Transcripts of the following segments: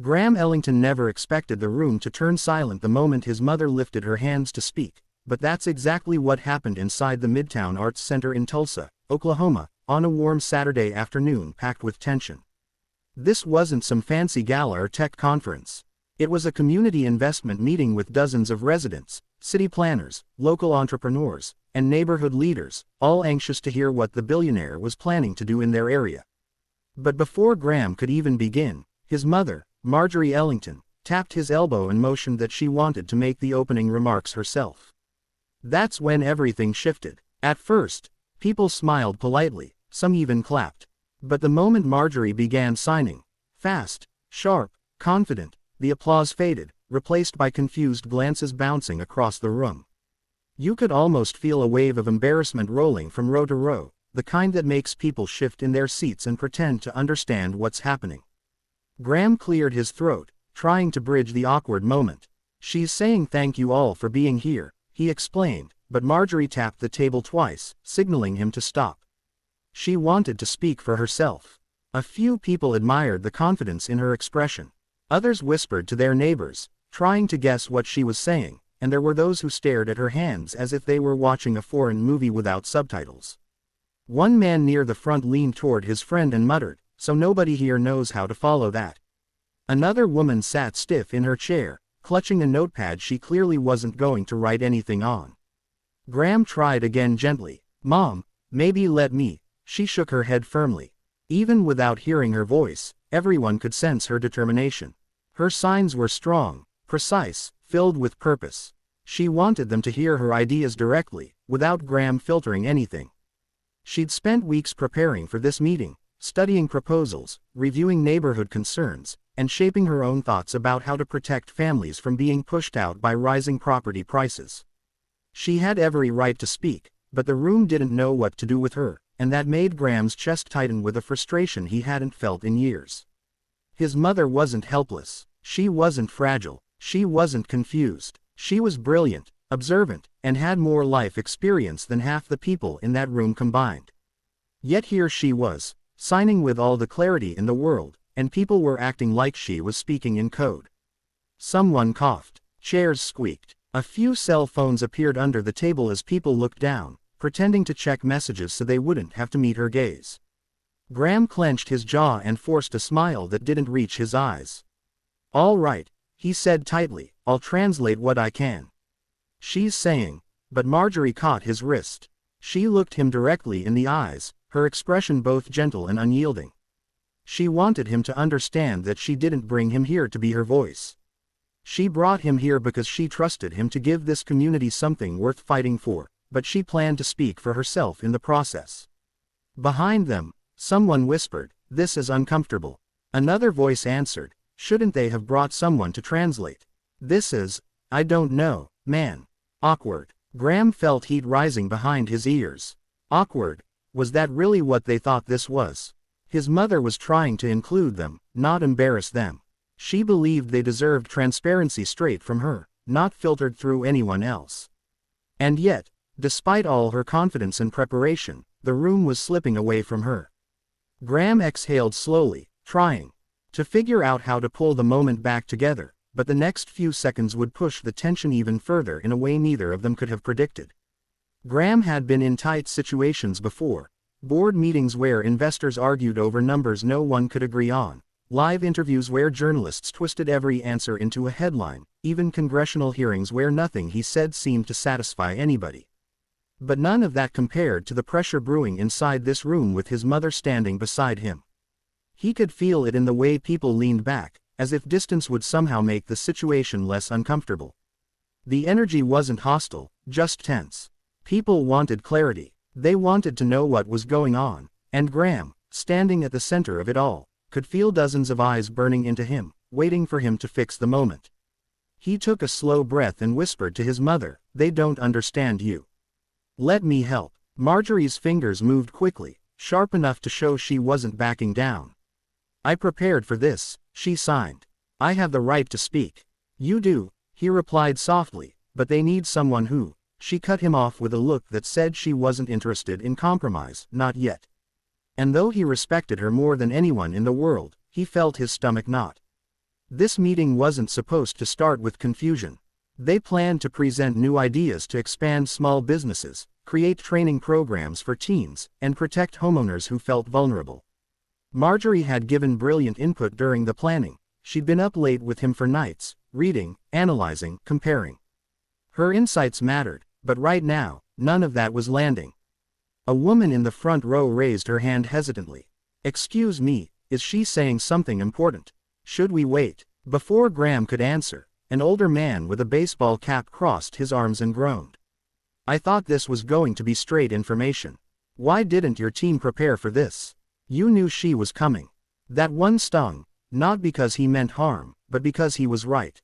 Graham Ellington never expected the room to turn silent the moment his mother lifted her hands to speak, but that's exactly what happened inside the Midtown Arts Center in Tulsa, Oklahoma, on a warm Saturday afternoon packed with tension. This wasn't some fancy gala or tech conference. It was a community investment meeting with dozens of residents, city planners, local entrepreneurs, and neighborhood leaders, all anxious to hear what the billionaire was planning to do in their area. But before Graham could even begin, his mother, Marjorie Ellington, tapped his elbow and motioned that she wanted to make the opening remarks herself. That's when everything shifted. At first, people smiled politely, some even clapped. But the moment Marjorie began signing, fast, sharp, confident, the applause faded, replaced by confused glances bouncing across the room. You could almost feel a wave of embarrassment rolling from row to row, the kind that makes people shift in their seats and pretend to understand what's happening. Graham cleared his throat, trying to bridge the awkward moment. "She's saying thank you all for being here," he explained, but Marjorie tapped the table twice, signaling him to stop. She wanted to speak for herself. A few people admired the confidence in her expression. Others whispered to their neighbors, trying to guess what she was saying, and there were those who stared at her hands as if they were watching a foreign movie without subtitles. One man near the front leaned toward his friend and muttered, "So nobody here knows how to follow that." Another woman sat stiff in her chair, clutching a notepad she clearly wasn't going to write anything on. Graham tried again gently, "Mom, maybe let me." She shook her head firmly. Even without hearing her voice, everyone could sense her determination. Her signs were strong, precise, filled with purpose. She wanted them to hear her ideas directly, without Graham filtering anything. She'd spent weeks preparing for this meeting, studying proposals, reviewing neighborhood concerns, and shaping her own thoughts about how to protect families from being pushed out by rising property prices. She had every right to speak, but the room didn't know what to do with her, and that made Graham's chest tighten with a frustration he hadn't felt in years. His mother wasn't helpless. She wasn't fragile. She wasn't confused. She was brilliant, observant, and had more life experience than half the people in that room combined. Yet here she was, signing with all the clarity in the world, and people were acting like she was speaking in code. Someone coughed. Chairs squeaked. A few cell phones appeared under the table as people looked down, pretending to check messages so they wouldn't have to meet her gaze. Graham clenched his jaw and forced a smile that didn't reach his eyes. "All right," he said tightly, "I'll translate what I can." "She's saying," but Marjorie caught his wrist. She looked him directly in the eyes, her expression both gentle and unyielding. She wanted him to understand that she didn't bring him here to be her voice. She brought him here because she trusted him to give this community something worth fighting for, but she planned to speak for herself in the process. Behind them, someone whispered, "This is uncomfortable." Another voice answered, "Shouldn't they have brought someone to translate? This is, I don't know, man. Awkward." Graham felt heat rising behind his ears. Awkward. Was that really what they thought this was? His mother was trying to include them, not embarrass them. She believed they deserved transparency straight from her, not filtered through anyone else. And yet, despite all her confidence and preparation, the room was slipping away from her. Graham exhaled slowly, trying to figure out how to pull the moment back together, but the next few seconds would push the tension even further in a way neither of them could have predicted. Graham had been in tight situations before. Board meetings where investors argued over numbers no one could agree on. Live interviews where journalists twisted every answer into a headline, even congressional hearings where nothing he said seemed to satisfy anybody. But none of that compared to the pressure brewing inside this room with his mother standing beside him. He could feel it in the way people leaned back, as if distance would somehow make the situation less uncomfortable. The energy wasn't hostile, just tense. People wanted clarity. They wanted to know what was going on, and Graham, standing at the center of it all, could feel dozens of eyes burning into him, waiting for him to fix the moment. He took a slow breath and whispered to his mother, "They don't understand you. Let me help." Marjorie's fingers moved quickly, sharp enough to show she wasn't backing down. "I prepared for this," she signed. "I have the right to speak." "You do," he replied softly, "but they need someone who—" She cut him off with a look that said she wasn't interested in compromise, not yet. And though he respected her more than anyone in the world, he felt his stomach knot. This meeting wasn't supposed to start with confusion. They planned to present new ideas to expand small businesses, create training programs for teens, and protect homeowners who felt vulnerable. Marjorie had given brilliant input during the planning. She'd been up late with him for nights, reading, analyzing, comparing. Her insights mattered, but right now, none of that was landing. A woman in the front row raised her hand hesitantly. "Excuse me, is she saying something important? Should we wait?" Before Graham could answer, an older man with a baseball cap crossed his arms and groaned. "I thought this was going to be straight information. Why didn't your team prepare for this? You knew she was coming." That one stung, not because he meant harm, but because he was right.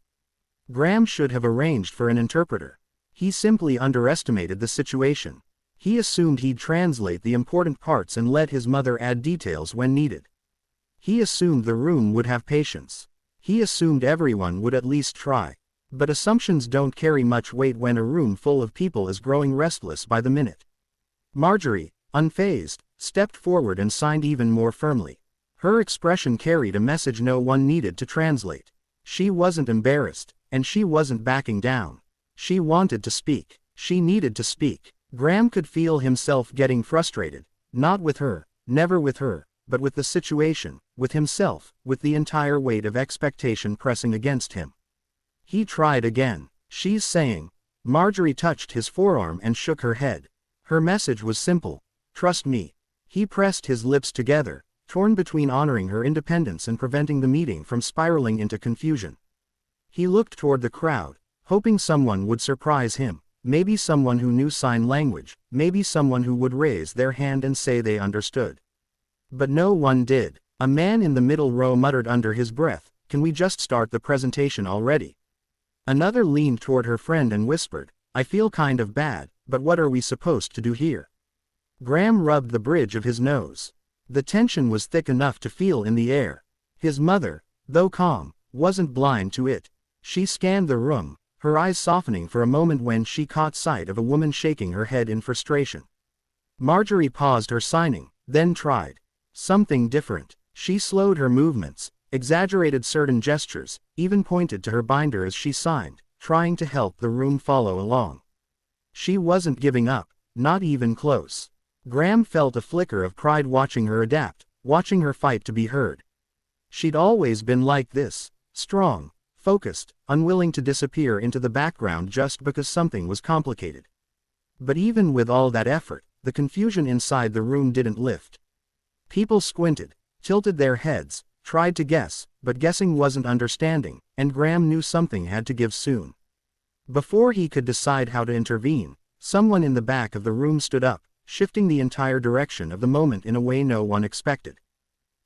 Graham should have arranged for an interpreter. He simply underestimated the situation. He assumed he'd translate the important parts and let his mother add details when needed. He assumed the room would have patience. He assumed everyone would at least try. But assumptions don't carry much weight when a room full of people is growing restless by the minute. Marjorie, unfazed, stepped forward and signed even more firmly. Her expression carried a message no one needed to translate. She wasn't embarrassed, and she wasn't backing down. She wanted to speak. She needed to speak. Graham could feel himself getting frustrated, not with her, never with her, but with the situation, with himself, with the entire weight of expectation pressing against him. He tried again. "She's saying." Marjorie touched his forearm and shook her head. Her message was simple. "Trust me." He pressed his lips together, torn between honoring her independence and preventing the meeting from spiraling into confusion. He looked toward the crowd, hoping someone would surprise him, maybe someone who knew sign language, maybe someone who would raise their hand and say they understood. But no one did. A man in the middle row muttered under his breath, "Can we just start the presentation already?" Another leaned toward her friend and whispered, "I feel kind of bad, but what are we supposed to do here?" Graham rubbed the bridge of his nose. The tension was thick enough to feel in the air. His mother, though calm, wasn't blind to it. She scanned the room, her eyes softening for a moment when she caught sight of a woman shaking her head in frustration. Marjorie paused her signing, then tried something different. She slowed her movements, exaggerated certain gestures, even pointed to her binder as she signed, trying to help the room follow along. She wasn't giving up, not even close. Graham felt a flicker of pride watching her adapt, watching her fight to be heard. She'd always been like this, strong, focused, unwilling to disappear into the background just because something was complicated. But even with all that effort, the confusion inside the room didn't lift. People squinted, tilted their heads, tried to guess, but guessing wasn't understanding, and Graham knew something had to give soon. Before he could decide how to intervene, someone in the back of the room stood up, shifting the entire direction of the moment in a way no one expected.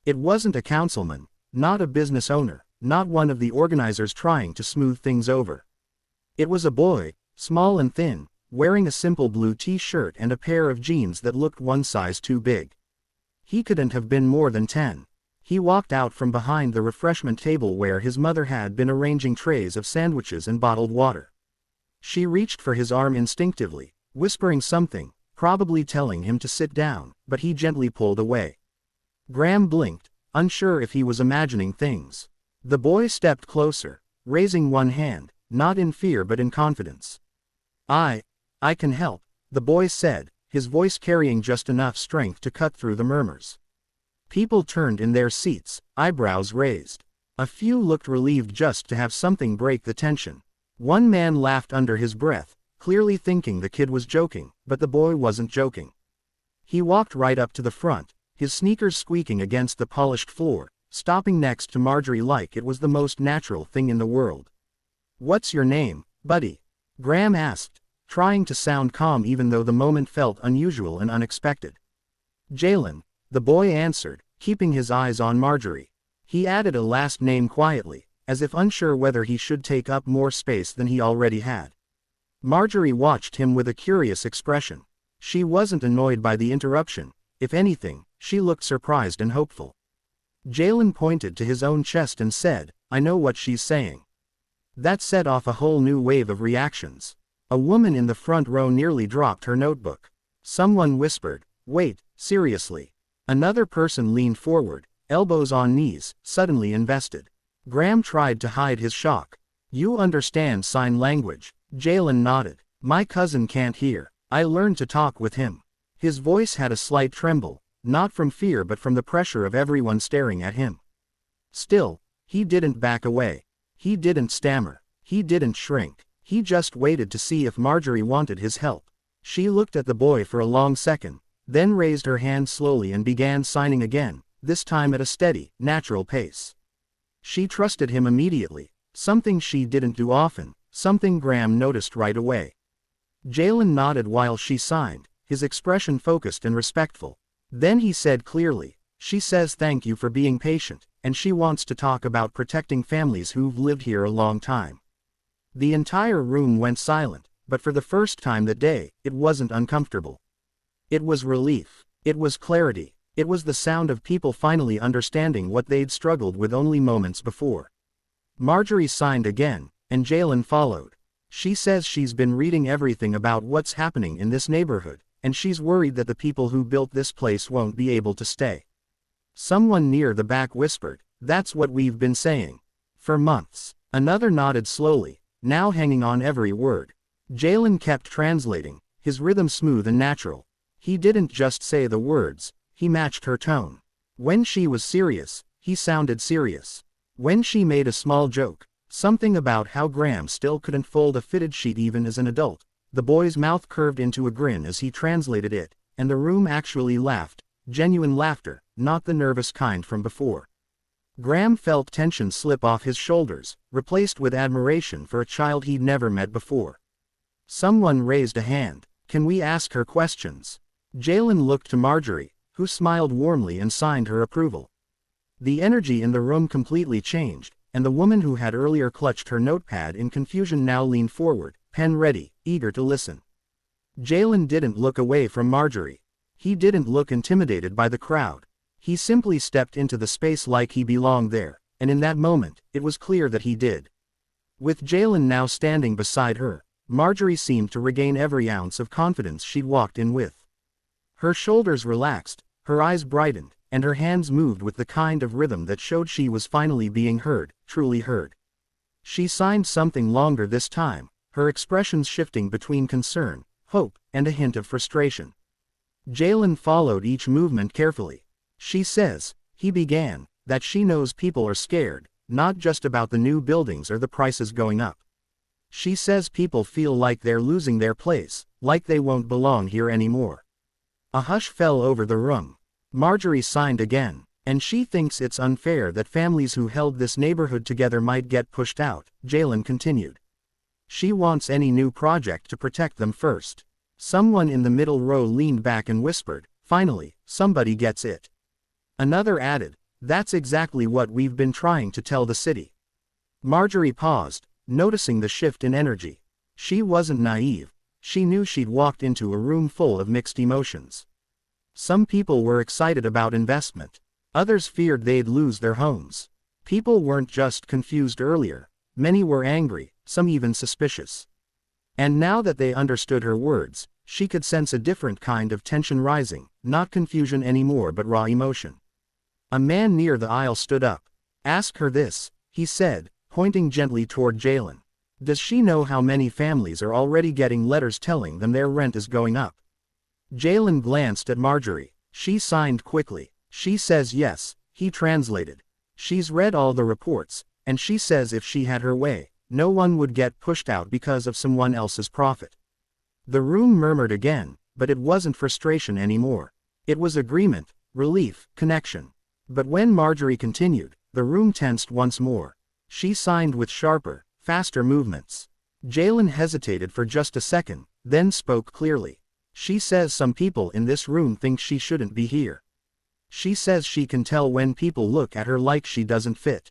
It wasn't a councilman, not a business owner, not one of the organizers trying to smooth things over. It was a boy, small and thin, wearing a simple blue t-shirt and a pair of jeans that looked one size too big. He couldn't have been more than 10. He walked out from behind the refreshment table where his mother had been arranging trays of sandwiches and bottled water. She reached for his arm instinctively, whispering something, probably telling him to sit down, but he gently pulled away. Graham blinked, unsure if he was imagining things. The boy stepped closer, raising one hand, not in fear but in confidence. I can help," the boy said, his voice carrying just enough strength to cut through the murmurs. People turned in their seats, eyebrows raised. A few looked relieved just to have something break the tension. One man laughed under his breath, clearly thinking the kid was joking, but the boy wasn't joking. He walked right up to the front, his sneakers squeaking against the polished floor, stopping next to Marjorie like it was the most natural thing in the world. "What's your name, buddy?" Graham asked, trying to sound calm even though the moment felt unusual and unexpected. "Jalen," the boy answered, keeping his eyes on Marjorie. He added a last name quietly, as if unsure whether he should take up more space than he already had. Marjorie watched him with a curious expression. She wasn't annoyed by the interruption. If anything, she looked surprised and hopeful. Jalen pointed to his own chest and said, "I know what she's saying." That set off a whole new wave of reactions. A woman in the front row nearly dropped her notebook. Someone whispered, "Wait, seriously." Another person leaned forward, elbows on knees, suddenly invested. Graham tried to hide his shock. You understand sign language? Jalen nodded. My cousin can't hear. I learned to talk with him. His voice had a slight tremble, not from fear but from the pressure of everyone staring at him. Still, he didn't back away. He didn't stammer. He didn't shrink. He just waited to see if Marjorie wanted his help. She looked at the boy for a long second, then raised her hand slowly and began signing again, this time at a steady, natural pace. She trusted him immediately, something she didn't do often, something Graham noticed right away. Jalen nodded while she signed, his expression focused and respectful. Then he said clearly, she says thank you for being patient, and she wants to talk about protecting families who've lived here a long time. The entire room went silent, but for the first time that day, it wasn't uncomfortable. It was relief. It was clarity. It was the sound of people finally understanding what they'd struggled with only moments before. Marjorie signed again, and Jalen followed. She says she's been reading everything about what's happening in this neighborhood, and she's worried that the people who built this place won't be able to stay. Someone near the back whispered, that's what we've been saying. For months. Another nodded slowly, now hanging on every word. Jalen kept translating, his rhythm smooth and natural. He didn't just say the words, he matched her tone. When she was serious, he sounded serious. When she made a small joke, something about how Graham still couldn't fold a fitted sheet even as an adult, the boy's mouth curved into a grin as he translated it, and the room actually laughed, genuine laughter, not the nervous kind from before. Graham felt tension slip off his shoulders, replaced with admiration for a child he'd never met before. Someone raised a hand. Can we ask her questions? Jalen looked to Marjorie, who smiled warmly and signed her approval. The energy in the room completely changed, and the woman who had earlier clutched her notepad in confusion now leaned forward, pen ready, eager to listen. Jalen didn't look away from Marjorie. He didn't look intimidated by the crowd. He simply stepped into the space like he belonged there, and in that moment, it was clear that he did. With Jalen now standing beside her, Marjorie seemed to regain every ounce of confidence she'd walked in with. Her shoulders relaxed, her eyes brightened, and her hands moved with the kind of rhythm that showed she was finally being heard, truly heard. She signed something longer this time, her expressions shifting between concern, hope, and a hint of frustration. Jalen followed each movement carefully. She says, he began, that she knows people are scared, not just about the new buildings or the prices going up. She says people feel like they're losing their place, like they won't belong here anymore. A hush fell over the room. Marjorie signed again, and she thinks it's unfair that families who held this neighborhood together might get pushed out, Jalen continued. She wants any new project to protect them first. Someone in the middle row leaned back and whispered, finally, somebody gets it. Another added, that's exactly what we've been trying to tell the city. Marjorie paused, noticing the shift in energy. She wasn't naive. She knew she'd walked into a room full of mixed emotions. Some people were excited about investment. Others feared they'd lose their homes. People weren't just confused earlier. Many were angry, some even suspicious. And now that they understood her words, she could sense a different kind of tension rising, not confusion anymore but raw emotion. A man near the aisle stood up. Ask her this, he said, pointing gently toward Jalen. Does she know how many families are already getting letters telling them their rent is going up? Jalen glanced at Marjorie. She signed quickly. She says yes, he translated. She's read all the reports, and she says if she had her way, no one would get pushed out because of someone else's profit. The room murmured again, but it wasn't frustration anymore. It was agreement, relief, connection. But when Marjorie continued, the room tensed once more. She signed with sharper, faster movements. Jalen hesitated for just a second, then spoke clearly. She says some people in this room think she shouldn't be here. She says she can tell when people look at her like she doesn't fit.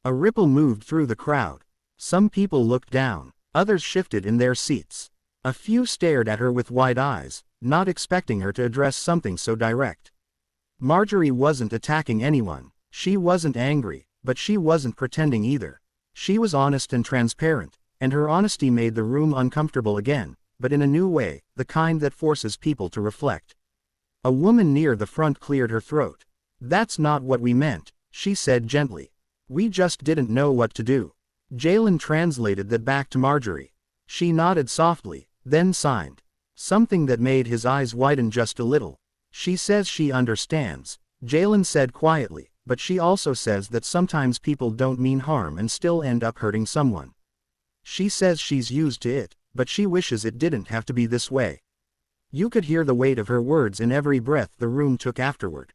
A ripple moved through the crowd. Some people looked down, others shifted in their seats. A few stared at her with wide eyes, not expecting her to address something so direct. Marjorie wasn't attacking anyone. She wasn't angry, but she wasn't pretending either. She was honest and transparent, and her honesty made the room uncomfortable again, but in a new way, the kind that forces people to reflect. A woman near the front cleared her throat. That's not what we meant, she said gently. We just didn't know what to do. Jalen translated that back to Marjorie. She nodded softly, then signed. Something that made his eyes widen just a little. She says she understands, Jalen said quietly, but she also says that sometimes people don't mean harm and still end up hurting someone. She says she's used to it, but she wishes it didn't have to be this way. You could hear the weight of her words in every breath the room took afterward.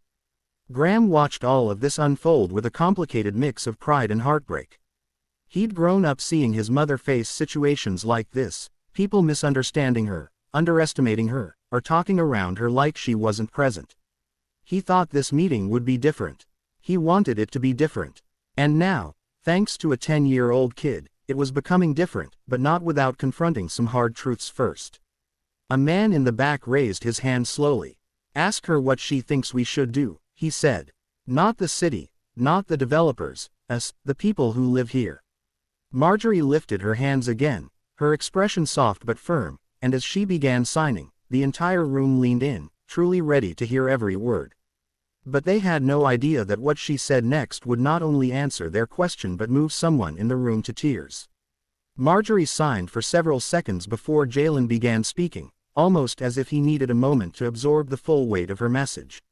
Graham watched all of this unfold with a complicated mix of pride and heartbreak. He'd grown up seeing his mother face situations like this, people misunderstanding her, underestimating her, or talking around her like she wasn't present. He thought this meeting would be different. He wanted it to be different. And now, thanks to a 10-year-old kid, it was becoming different, but not without confronting some hard truths first. A man in the back raised his hand slowly. Ask her what she thinks we should do, he said. Not the city, not the developers, us, the people who live here. Marjorie lifted her hands again, her expression soft but firm, and as she began signing, the entire room leaned in, truly ready to hear every word. But they had no idea that what she said next would not only answer their question but move someone in the room to tears. Marjorie signed for several seconds before Jalen began speaking, almost as if he needed a moment to absorb the full weight of her message.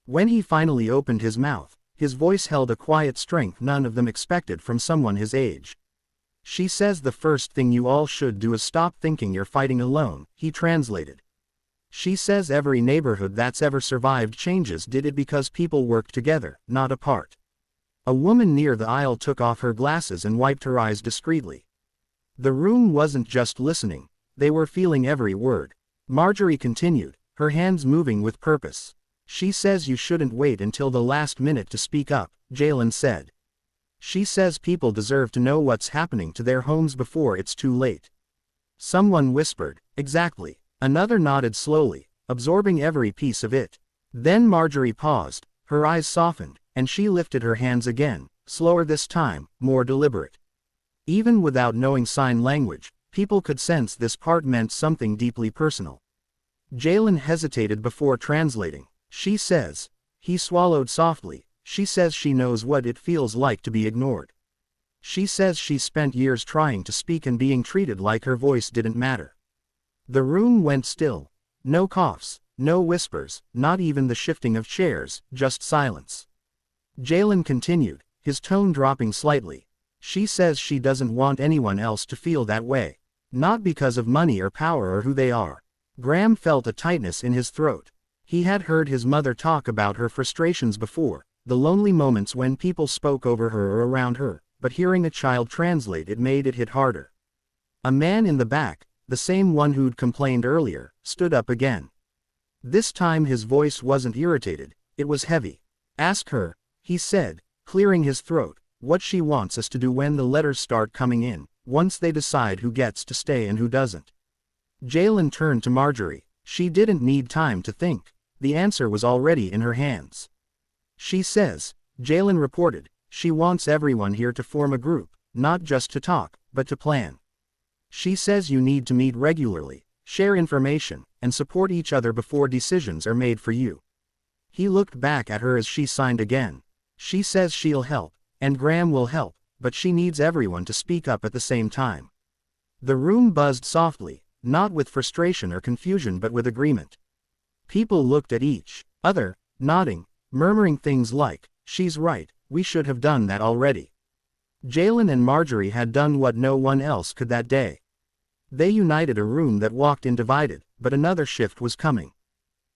When he finally opened his mouth, his voice held a quiet strength none of them expected from someone his age. She says the first thing you all should do is stop thinking you're fighting alone, he translated. She says every neighborhood that's ever survived changes did it because people worked together, not apart. A woman near the aisle took off her glasses and wiped her eyes discreetly. The room wasn't just listening, they were feeling every word. Marjorie continued, her hands moving with purpose. She says you shouldn't wait until the last minute to speak up, Jalen said. She says people deserve to know what's happening to their homes before it's too late. Someone whispered, exactly. Another nodded slowly, absorbing every piece of it. Then Marjorie paused, her eyes softened, and she lifted her hands again, slower this time, more deliberate. Even without knowing sign language, people could sense this part meant something deeply personal. Jalen hesitated before translating. She says. He swallowed softly. She says she knows what it feels like to be ignored. She says she spent years trying to speak and being treated like her voice didn't matter. The room went still. No coughs, no whispers, not even the shifting of chairs, just silence. Jalen continued, his tone dropping slightly. She says she doesn't want anyone else to feel that way. Not because of money or power or who they are. Graham felt a tightness in his throat. He had heard his mother talk about her frustrations before, the lonely moments when people spoke over her or around her, but hearing a child translate it made it hit harder. A man in the back, the same one who'd complained earlier, stood up again. This time his voice wasn't irritated, it was heavy. Ask her, he said, clearing his throat, what she wants us to do when the letters start coming in, once they decide who gets to stay and who doesn't. Jalen turned to Marjorie. She didn't need time to think. The answer was already in her hands. She says, Jalen reported, she wants everyone here to form a group, not just to talk, but to plan. She says you need to meet regularly, share information, and support each other before decisions are made for you. He looked back at her as she signed again. She says she'll help, and Graham will help, but she needs everyone to speak up at the same time. The room buzzed softly, not with frustration or confusion but with agreement. People looked at each other, nodding, murmuring things like, she's right, we should have done that already. Jalen and Marjorie had done what no one else could that day. They united a room that walked in divided, but another shift was coming.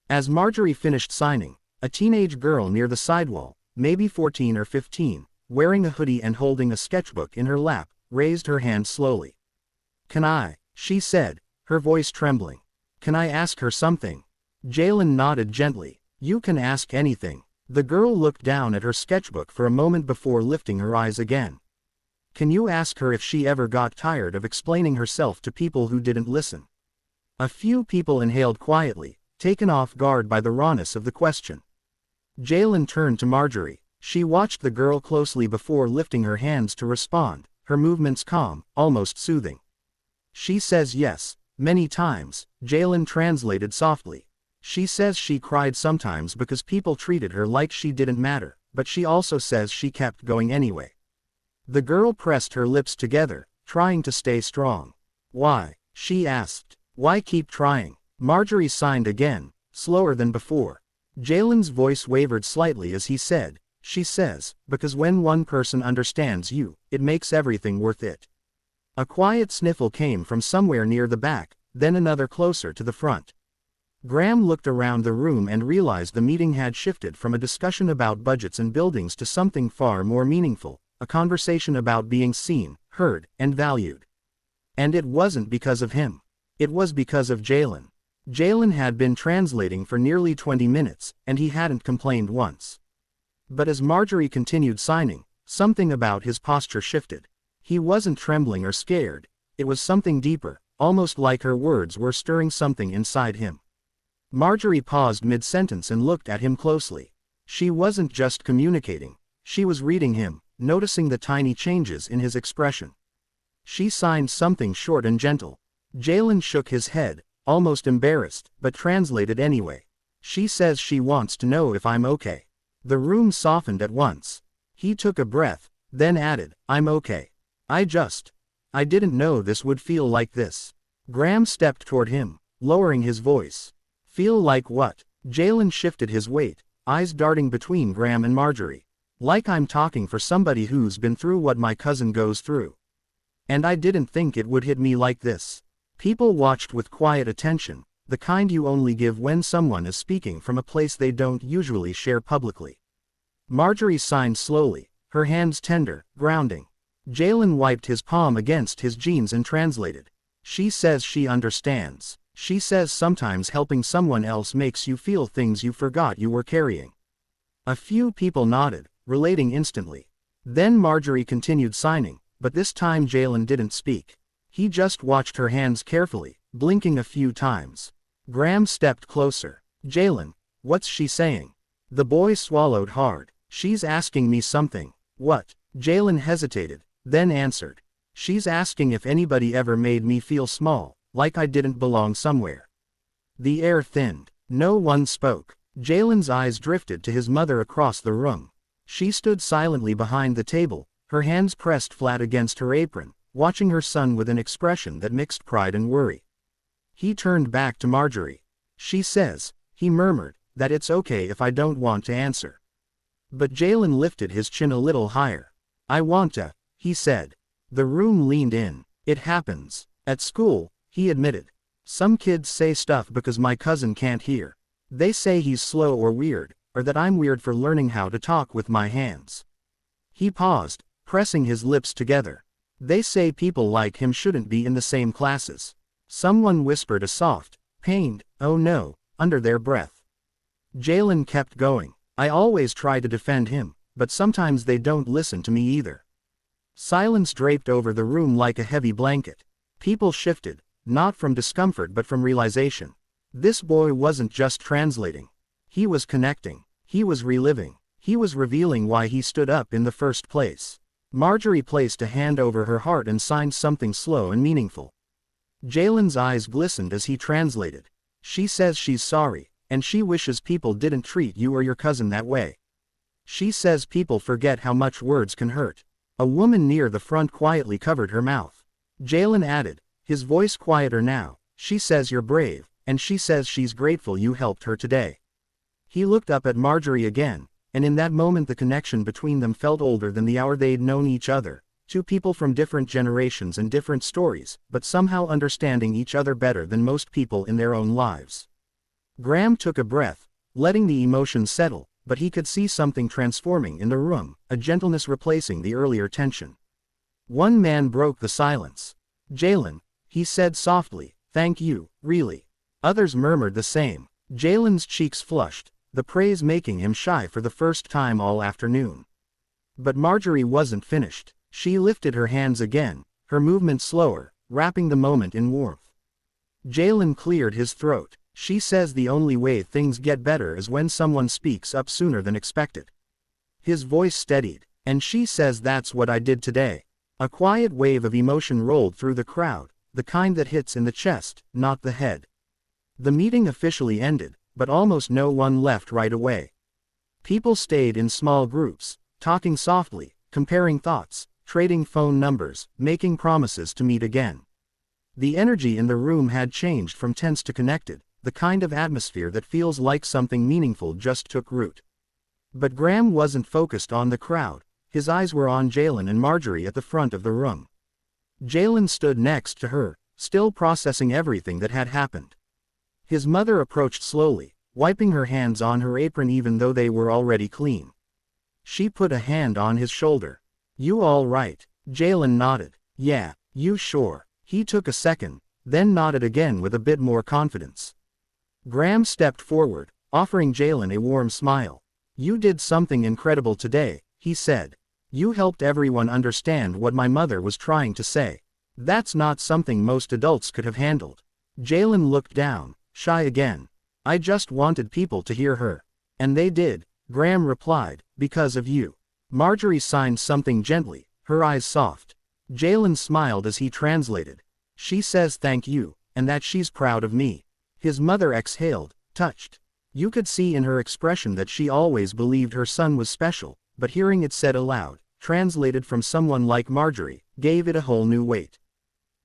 As Marjorie finished signing, a teenage girl near the sidewall, maybe 14 or 15, wearing a hoodie and holding a sketchbook in her lap, raised her hand slowly. Can I? She said, her voice trembling. Can I ask her something? Jalen nodded gently. You can ask anything. The girl looked down at her sketchbook for a moment before lifting her eyes again. Can you ask her if she ever got tired of explaining herself to people who didn't listen? A few people inhaled quietly, taken off guard by the rawness of the question. Jalen turned to Marjorie. She watched the girl closely before lifting her hands to respond, her movements calm, almost soothing. She says yes, many times, Jalen translated softly. She says she cried sometimes because people treated her like she didn't matter, but she also says she kept going anyway. The girl pressed her lips together, trying to stay strong. Why? She asked. Why keep trying? Marjorie signed again, slower than before. Jalen's voice wavered slightly as he said, she says, because when one person understands you, it makes everything worth it. A quiet sniffle came from somewhere near the back, then another closer to the front. Graham looked around the room and realized the meeting had shifted from a discussion about budgets and buildings to something far more meaningful, a conversation about being seen, heard, and valued. And it wasn't because of him. It was because of Jalen. Jalen had been translating for nearly 20 minutes, and he hadn't complained once. But as Marjorie continued signing, something about his posture shifted. He wasn't trembling or scared. It was something deeper, almost like her words were stirring something inside him. Marjorie paused mid-sentence and looked at him closely. She wasn't just communicating. She was reading him, noticing the tiny changes in his expression. She signed something short and gentle. Jalen shook his head, almost embarrassed, but translated anyway. She says she wants to know if I'm okay. The room softened at once. He took a breath, then added, I'm okay. I didn't know this would feel like this. Graham stepped toward him, lowering his voice. Feel like what? Jalen shifted his weight, eyes darting between Graham and Marjorie. Like I'm talking for somebody who's been through what my cousin goes through. And I didn't think it would hit me like this. People watched with quiet attention, the kind you only give when someone is speaking from a place they don't usually share publicly. Marjorie signed slowly, her hands tender, grounding. Jalen wiped his palm against his jeans and translated. She says she understands. She says sometimes helping someone else makes you feel things you forgot you were carrying. A few people nodded, relating instantly. Then Marjorie continued signing, but this time Jalen didn't speak. He just watched her hands carefully, blinking a few times. Graham stepped closer. Jalen, what's she saying? The boy swallowed hard. She's asking me something. What? Jalen hesitated, then answered. She's asking if anybody ever made me feel small, like I didn't belong somewhere. The air thinned. No one spoke. Jalen's eyes drifted to his mother across the room. She stood silently behind the table, her hands pressed flat against her apron, watching her son with an expression that mixed pride and worry. He turned back to Marjorie. She says, he murmured, that it's okay if I don't want to answer. But Jalen lifted his chin a little higher. I want to, he said. The room leaned in. It happens. At school, he admitted. Some kids say stuff because my cousin can't hear. They say he's slow or weird, or that I'm weird for learning how to talk with my hands. He paused, pressing his lips together. They say people like him shouldn't be in the same classes. Someone whispered a soft, pained, oh no, under their breath. Jalen kept going. I always try to defend him, but sometimes they don't listen to me either. Silence draped over the room like a heavy blanket. People shifted, not from discomfort but from realization. This boy wasn't just translating. He was connecting. He was reliving. He was revealing why he stood up in the first place. Marjorie placed a hand over her heart and signed something slow and meaningful. Jalen's eyes glistened as he translated. She says she's sorry, and she wishes people didn't treat you or your cousin that way. She says people forget how much words can hurt. A woman near the front quietly covered her mouth. Jalen added, his voice quieter now, she says you're brave, and she says she's grateful you helped her today. He looked up at Marjorie again, and in that moment the connection between them felt older than the hour they'd known each other, two people from different generations and different stories, but somehow understanding each other better than most people in their own lives. Graham took a breath, letting the emotion settle, but he could see something transforming in the room, a gentleness replacing the earlier tension. One man broke the silence. Jalen, he said softly, thank you, really. Others murmured the same. Jalen's cheeks flushed, the praise making him shy for the first time all afternoon. But Marjorie wasn't finished. She lifted her hands again, her movement slower, wrapping the moment in warmth. Jalen cleared his throat. She says the only way things get better is when someone speaks up sooner than expected. His voice steadied, and she says that's what I did today. A quiet wave of emotion rolled through the crowd, the kind that hits in the chest, not the head. The meeting officially ended, but almost no one left right away. People stayed in small groups, talking softly, comparing thoughts, trading phone numbers, making promises to meet again. The energy in the room had changed from tense to connected, the kind of atmosphere that feels like something meaningful just took root. But Graham wasn't focused on the crowd. His eyes were on Jalen and Marjorie at the front of the room. Jalen stood next to her, still processing everything that had happened. His mother approached slowly, wiping her hands on her apron even though they were already clean. She put a hand on his shoulder. "You all right?" Jalen nodded. "Yeah, you sure?" He took a second, then nodded again with a bit more confidence. Graham stepped forward, offering Jalen a warm smile. "You did something incredible today," he said. "You helped everyone understand what my mother was trying to say. That's not something most adults could have handled." Jalen looked down, shy again. "I just wanted people to hear her. And they did," Graham replied, "because of you." Marjorie signed something gently, her eyes soft. Jalen smiled as he translated. "She says thank you, and that she's proud of me." His mother exhaled, touched. You could see in her expression that she always believed her son was special, but hearing it said aloud, translated from someone like Marjorie, gave it a whole new weight.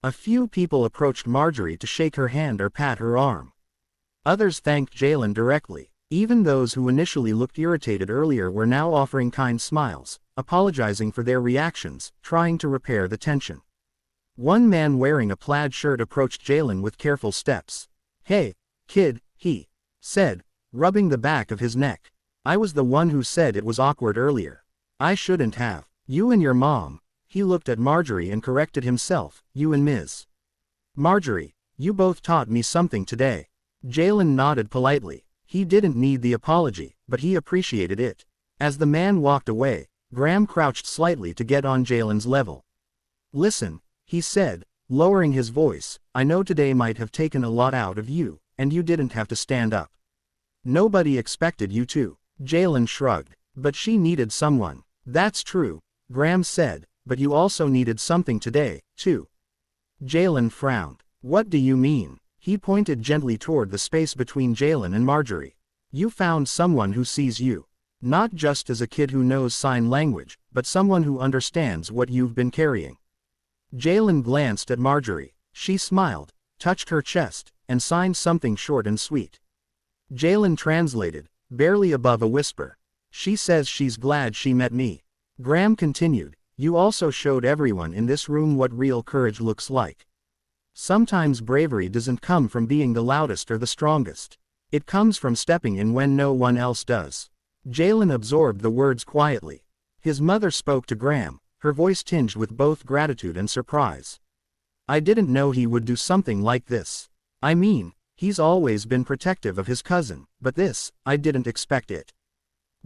A few people approached Marjorie to shake her hand or pat her arm. Others thanked Jalen directly. Even those who initially looked irritated earlier were now offering kind smiles, apologizing for their reactions, trying to repair the tension. One man wearing a plaid shirt approached Jalen with careful steps. "Hey, kid," he said, rubbing the back of his neck. "I was the one who said it was awkward earlier. I shouldn't have. You and your mom." He looked at Marjorie and corrected himself. "You and Ms. Marjorie, you both taught me something today." Jalen nodded politely. He didn't need the apology, but he appreciated it. As the man walked away, Graham crouched slightly to get on Jalen's level. "Listen," he said, lowering his voice, "I know today might have taken a lot out of you, and you didn't have to stand up. Nobody expected you to." Jalen shrugged. "But she needed someone." "That's true," Graham said, "but you also needed something today, too." Jalen frowned. "What do you mean?" He pointed gently toward the space between Jalen and Marjorie. "You found someone who sees you. Not just as a kid who knows sign language, but someone who understands what you've been carrying." Jalen glanced at Marjorie. She smiled, touched her chest, and signed something short and sweet. Jalen translated, barely above a whisper. "She says she's glad she met me." Graham continued, "You also showed everyone in this room what real courage looks like. Sometimes bravery doesn't come from being the loudest or the strongest. It comes from stepping in when no one else does." Jalen absorbed the words quietly. His mother spoke to Graham, her voice tinged with both gratitude and surprise. "I didn't know he would do something like this. I mean, he's always been protective of his cousin, but this, I didn't expect it."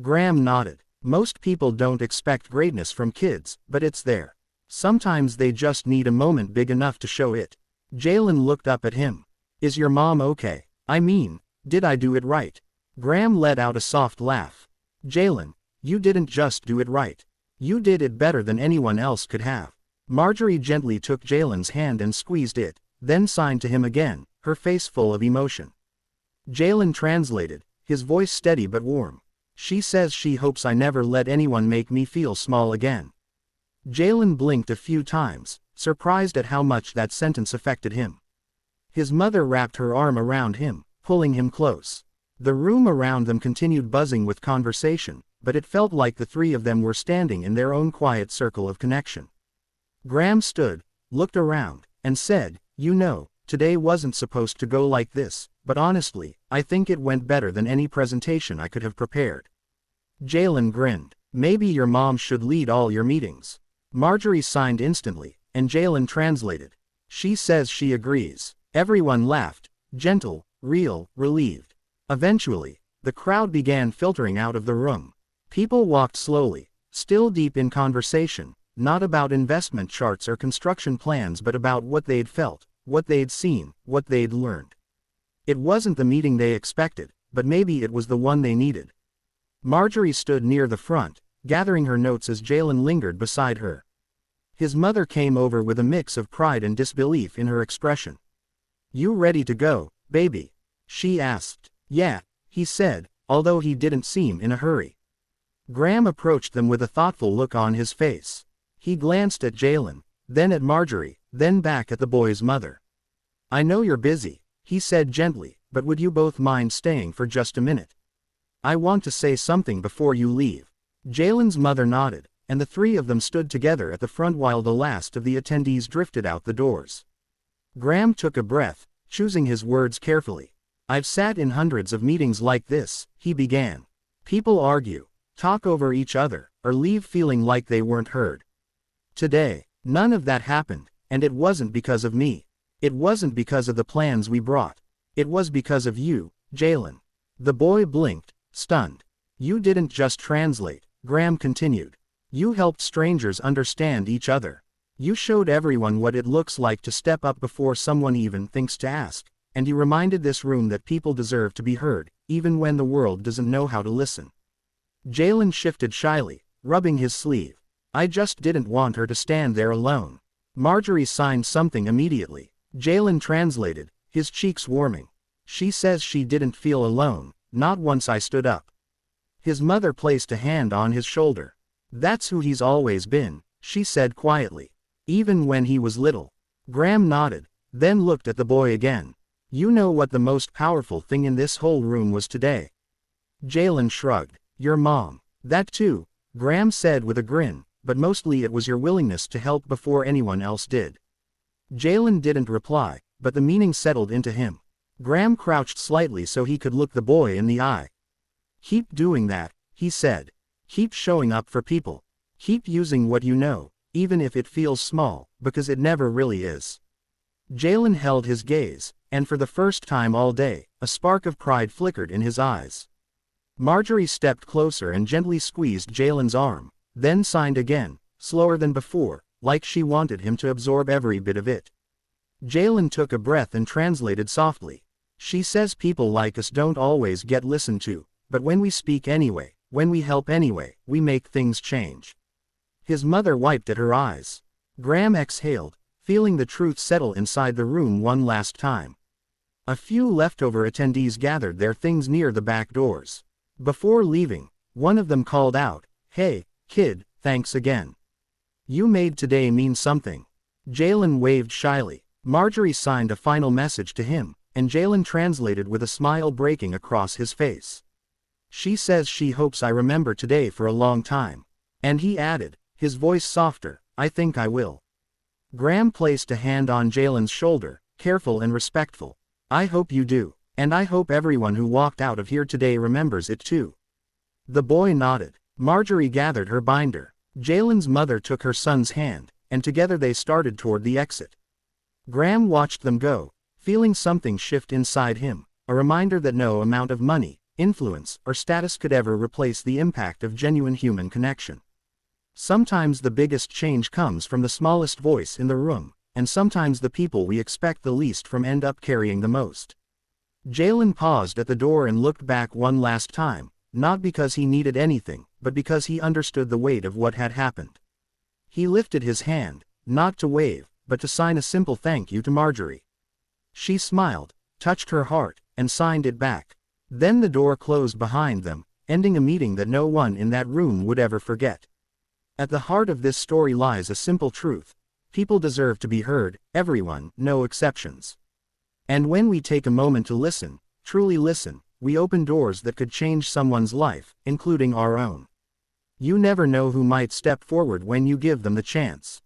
Graham nodded. Most people don't expect greatness from kids, but it's there. Sometimes they just need a moment big enough to show it. Jalen looked up at him. "Is your mom okay? I mean, did I do it right?" Graham let out a soft laugh. "Jalen, you didn't just do it right. You did it better than anyone else could have." Marjorie gently took Jalen's hand and squeezed it, then signed to him again, her face full of emotion. Jalen translated, his voice steady but warm. "She says she hopes I never let anyone make me feel small again." Jalen blinked a few times, surprised at how much that sentence affected him. His mother wrapped her arm around him, pulling him close. The room around them continued buzzing with conversation, but it felt like the three of them were standing in their own quiet circle of connection. Graham stood, looked around, and said, "You know, today wasn't supposed to go like this, but honestly, I think it went better than any presentation I could have prepared." Jalen grinned. "Maybe your mom should lead all your meetings." Marjorie signed instantly, and Jalen translated. "She says she agrees." Everyone laughed, gentle, real, relieved. Eventually, the crowd began filtering out of the room. People walked slowly, still deep in conversation, not about investment charts or construction plans but about what they'd felt, what they'd seen, what they'd learned. It wasn't the meeting they expected, but maybe it was the one they needed. Marjorie stood near the front, gathering her notes as Jalen lingered beside her. His mother came over with a mix of pride and disbelief in her expression. "You ready to go, baby?" she asked. "Yeah," he said, although he didn't seem in a hurry. Graham approached them with a thoughtful look on his face. He glanced at Jalen, then at Marjorie, then back at the boy's mother. "I know you're busy," he said gently, "but would you both mind staying for just a minute? I want to say something before you leave." Jalen's mother nodded, and the three of them stood together at the front while the last of the attendees drifted out the doors. Graham took a breath, choosing his words carefully. "I've sat in hundreds of meetings like this," he began. "People argue, talk over each other, or leave feeling like they weren't heard. Today, none of that happened, and it wasn't because of me. It wasn't because of the plans we brought. It was because of you, Jalen." The boy blinked, stunned. "You didn't just translate," Graham continued. "You helped strangers understand each other. You showed everyone what it looks like to step up before someone even thinks to ask, and you reminded this room that people deserve to be heard, even when the world doesn't know how to listen." Jalen shifted shyly, rubbing his sleeve. "I just didn't want her to stand there alone." Marjorie signed something immediately. Jalen translated, his cheeks warming. "She says she didn't feel alone, not once I stood up." His mother placed a hand on his shoulder. "That's who he's always been," she said quietly. "Even when he was little." Graham nodded, then looked at the boy again. "You know what the most powerful thing in this whole room was today?" Jalen shrugged. "Your mom." "That too," Graham said with a grin, "but mostly it was your willingness to help before anyone else did." Jalen didn't reply, but the meaning settled into him. Graham crouched slightly so he could look the boy in the eye. "Keep doing that," he said. "Keep showing up for people. Keep using what you know, even if it feels small, because it never really is." Jalen held his gaze, and for the first time all day, a spark of pride flickered in his eyes. Marjorie stepped closer and gently squeezed Jalen's arm, then signed again, slower than before, like she wanted him to absorb every bit of it. Jalen took a breath and translated softly. "She says people like us don't always get listened to, but when we speak anyway, when we help anyway, we make things change." His mother wiped at her eyes. Graham exhaled, feeling the truth settle inside the room one last time. A few leftover attendees gathered their things near the back doors. Before leaving, one of them called out, "Hey, kid, thanks again. You made today mean something." Jalen waved shyly. Marjorie signed a final message to him, and Jalen translated with a smile breaking across his face. "She says she hopes I remember today for a long time." And he added, his voice softer, "I think I will." Graham placed a hand on Jalen's shoulder, careful and respectful. "I hope you do, and I hope everyone who walked out of here today remembers it too." The boy nodded. Marjorie gathered her binder. Jalen's mother took her son's hand, and together they started toward the exit. Graham watched them go, feeling something shift inside him, a reminder that no amount of money, influence, or status could ever replace the impact of genuine human connection. Sometimes the biggest change comes from the smallest voice in the room, and sometimes the people we expect the least from end up carrying the most. Jalen paused at the door and looked back one last time, not because he needed anything, but because he understood the weight of what had happened. He lifted his hand, not to wave, but to sign a simple thank you to Marjorie. She smiled, touched her heart, and signed it back. Then the door closed behind them, ending a meeting that no one in that room would ever forget. At the heart of this story lies a simple truth. People deserve to be heard, everyone, no exceptions. And when we take a moment to listen, truly listen, we open doors that could change someone's life, including our own. You never know who might step forward when you give them the chance.